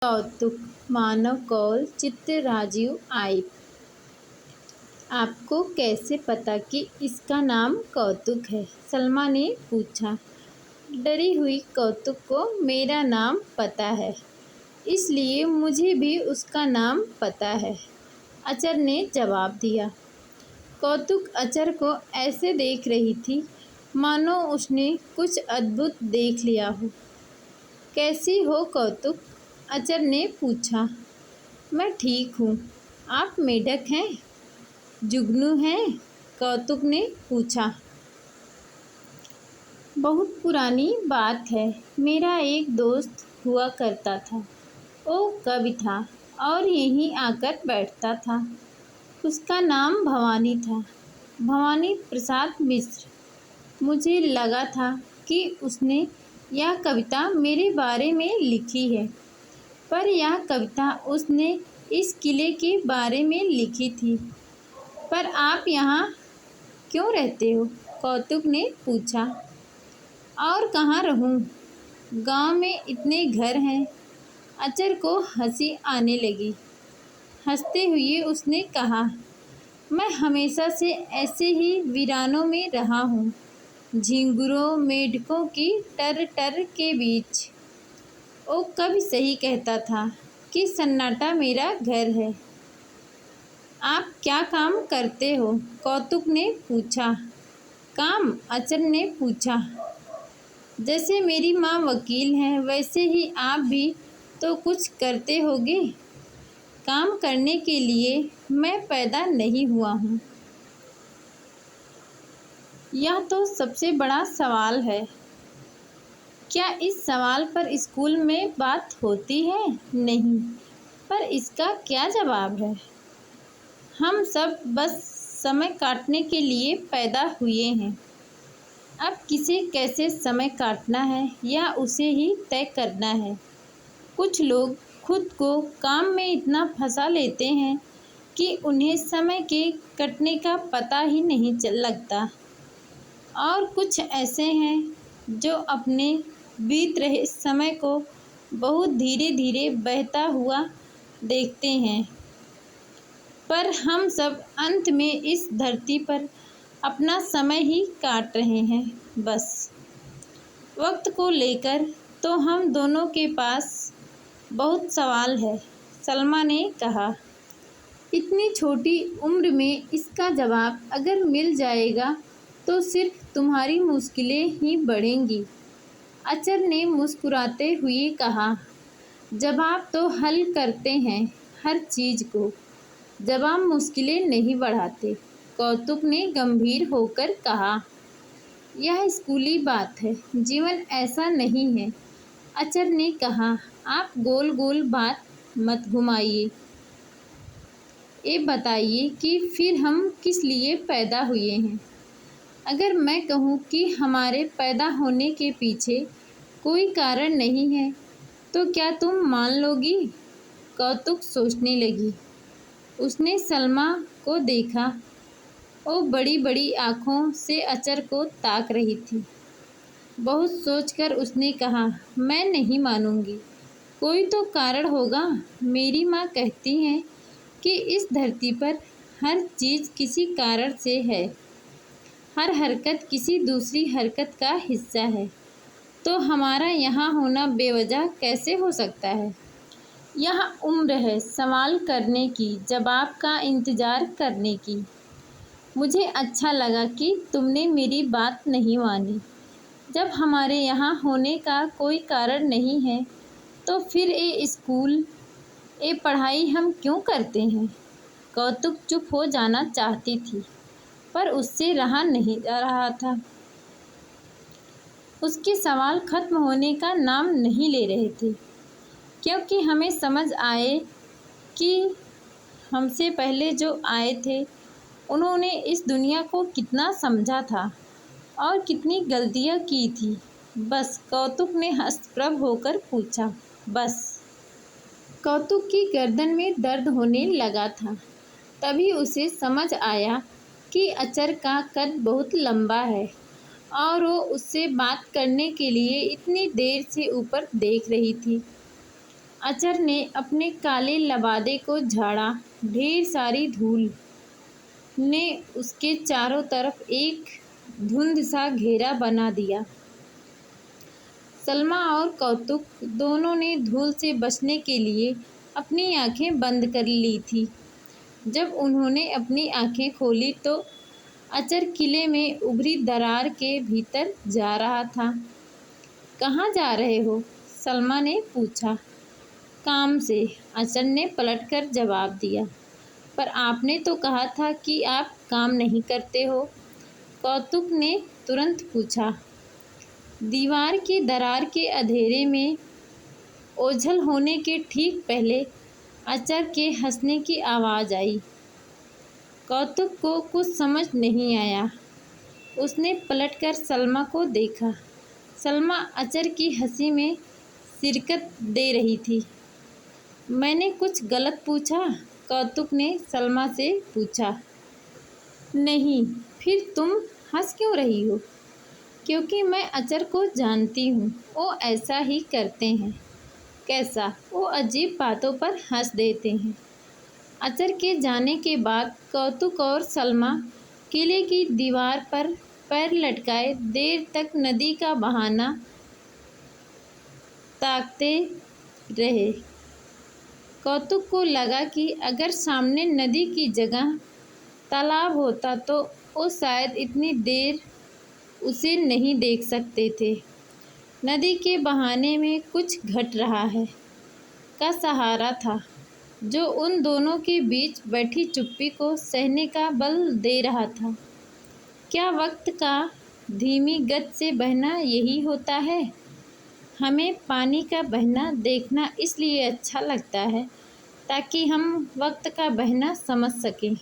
कौतुक मानव कौल चित्त राजीव आइप। आपको कैसे पता कि इसका नाम कौतुक है? सलमा ने पूछा। डरी हुई कौतुक को मेरा नाम पता है, इसलिए मुझे भी उसका नाम पता है, अचर ने जवाब दिया। कौतुक अचर को ऐसे देख रही थी मानो उसने कुछ अद्भुत देख लिया हो। कैसी हो कौतुक? अचर ने पूछा। मैं ठीक हूँ। आप मेढक हैं? जुगनू हैं? कौतुक ने पूछा। बहुत पुरानी बात है। मेरा एक दोस्त हुआ करता था। वो कवि था और यहीं आकर बैठता था। उसका नाम भवानी था, भवानी प्रसाद मिश्र। मुझे लगा था कि उसने यह कविता मेरे बारे में लिखी है, पर यह कविता उसने इस किले के बारे में लिखी थी। पर आप यहाँ क्यों रहते हो? कौतुक ने पूछा। और कहाँ रहूँ? गांव में इतने घर हैं। अचर को हंसी आने लगी। हंसते हुए उसने कहा, मैं हमेशा से ऐसे ही वीरानों में रहा हूँ, झिंगुरों मेढकों की टर टर के बीच। वो कभी सही कहता था कि सन्नाटा मेरा घर है। आप क्या काम करते हो? कौतुक ने पूछा। काम? अचर ने पूछा। जैसे मेरी माँ वकील हैं, वैसे ही आप भी तो कुछ करते होगे। काम करने के लिए मैं पैदा नहीं हुआ हूँ। यह तो सबसे बड़ा सवाल है। क्या इस सवाल पर स्कूल में बात होती है? नहीं। पर इसका क्या जवाब है? हम सब बस समय काटने के लिए पैदा हुए हैं। अब किसे कैसे समय काटना है या उसे ही तय करना है। कुछ लोग खुद को काम में इतना फंसा लेते हैं कि उन्हें समय के कटने का पता ही नहीं लगता, और कुछ ऐसे हैं जो अपने बीत रहे समय को बहुत धीरे धीरे बहता हुआ देखते हैं। पर हम सब अंत में इस धरती पर अपना समय ही काट रहे हैं बस। वक्त को लेकर तो हम दोनों के पास बहुत सवाल है, सलमा ने कहा। इतनी छोटी उम्र में इसका जवाब अगर मिल जाएगा तो सिर्फ तुम्हारी मुश्किलें ही बढ़ेंगी, अचर ने मुस्कुराते हुए कहा। जवाब तो हल करते हैं हर चीज़ को, जवाब मुश्किलें नहीं बढ़ाते, कौतुक ने गंभीर होकर कहा। यह स्कूली बात है, जीवन ऐसा नहीं है, अचर ने कहा। आप गोल गोल बात मत घुमाइए। ये बताइए कि फिर हम किस लिए पैदा हुए हैं? अगर मैं कहूँ कि हमारे पैदा होने के पीछे कोई कारण नहीं है, तो क्या तुम मान लोगी? कौतुक सोचने लगी। उसने सलमा को देखा। वो बड़ी बड़ी आँखों से अचर को ताक रही थी। बहुत सोचकर उसने कहा, मैं नहीं मानूंगी। कोई तो कारण होगा। मेरी माँ कहती हैं कि इस धरती पर हर चीज़ किसी कारण से है, हर हरकत किसी दूसरी हरकत का हिस्सा है। तो हमारा यहाँ होना बेवजह कैसे हो सकता है? यह उम्र है सवाल करने की, जवाब का इंतज़ार करने की। मुझे अच्छा लगा कि तुमने मेरी बात नहीं मानी। जब हमारे यहाँ होने का कोई कारण नहीं है, तो फिर ये स्कूल, ये पढ़ाई हम क्यों करते हैं? कौतुक चुप हो जाना चाहती थी, पर उससे रहा नहीं जा रहा था। उसके सवाल खत्म होने का नाम नहीं ले रहे थे, क्योंकि हमें समझ आए कि हमसे पहले जो आए थे उन्होंने इस दुनिया को कितना समझा था और कितनी गलतियाँ की थी। बस, कौतुक ने हंसप्रभ होकर पूछा। बस? कौतुक की गर्दन में दर्द होने लगा था। तभी उसे समझ आया कि अचर का कद बहुत लंबा है और वो उससे बात करने के लिए इतनी देर से ऊपर देख रही थी। अचर ने अपने काले लबादे को झाड़ा। ढेर सारी धूल ने उसके चारों तरफ एक धुंध सा घेरा बना दिया। सलमा और कौतुक दोनों ने धूल से बचने के लिए अपनी आंखें बंद कर ली थी। जब उन्होंने अपनी आंखें खोली तो अचर किले में उभरी दरार के भीतर जा रहा था। कहाँ जा रहे हो? सलमा ने पूछा। काम से, अचर ने पलटकर जवाब दिया। पर आपने तो कहा था कि आप काम नहीं करते हो, कौतुक ने तुरंत पूछा। दीवार की दरार के अंधेरे में ओझल होने के ठीक पहले अचर के हंसने की आवाज़ आई। कौतुक को कुछ समझ नहीं आया। उसने पलटकर सलमा को देखा। सलमा अचर की हंसी में शिरकत दे रही थी। मैंने कुछ गलत पूछा? कौतुक ने सलमा से पूछा। नहीं, फिर तुम हंस क्यों रही हो? क्योंकि मैं अचर को जानती हूँ, वो ऐसा ही करते हैं। कैसा? वो अजीब बातों पर हंस देते हैं। अचर के जाने के बाद कौतुक और सलमा किले की दीवार पर पैर लटकाए देर तक नदी का बहाना ताकते रहे। कौतुक को लगा कि अगर सामने नदी की जगह तालाब होता तो वो शायद इतनी देर उसे नहीं देख सकते थे। नदी के बहाने में कुछ घट रहा है का सहारा था, जो उन दोनों के बीच बैठी चुप्पी को सहने का बल दे रहा था। क्या वक्त का धीमी गति से बहना यही होता है? हमें पानी का बहना देखना इसलिए अच्छा लगता है ताकि हम वक्त का बहना समझ सकें।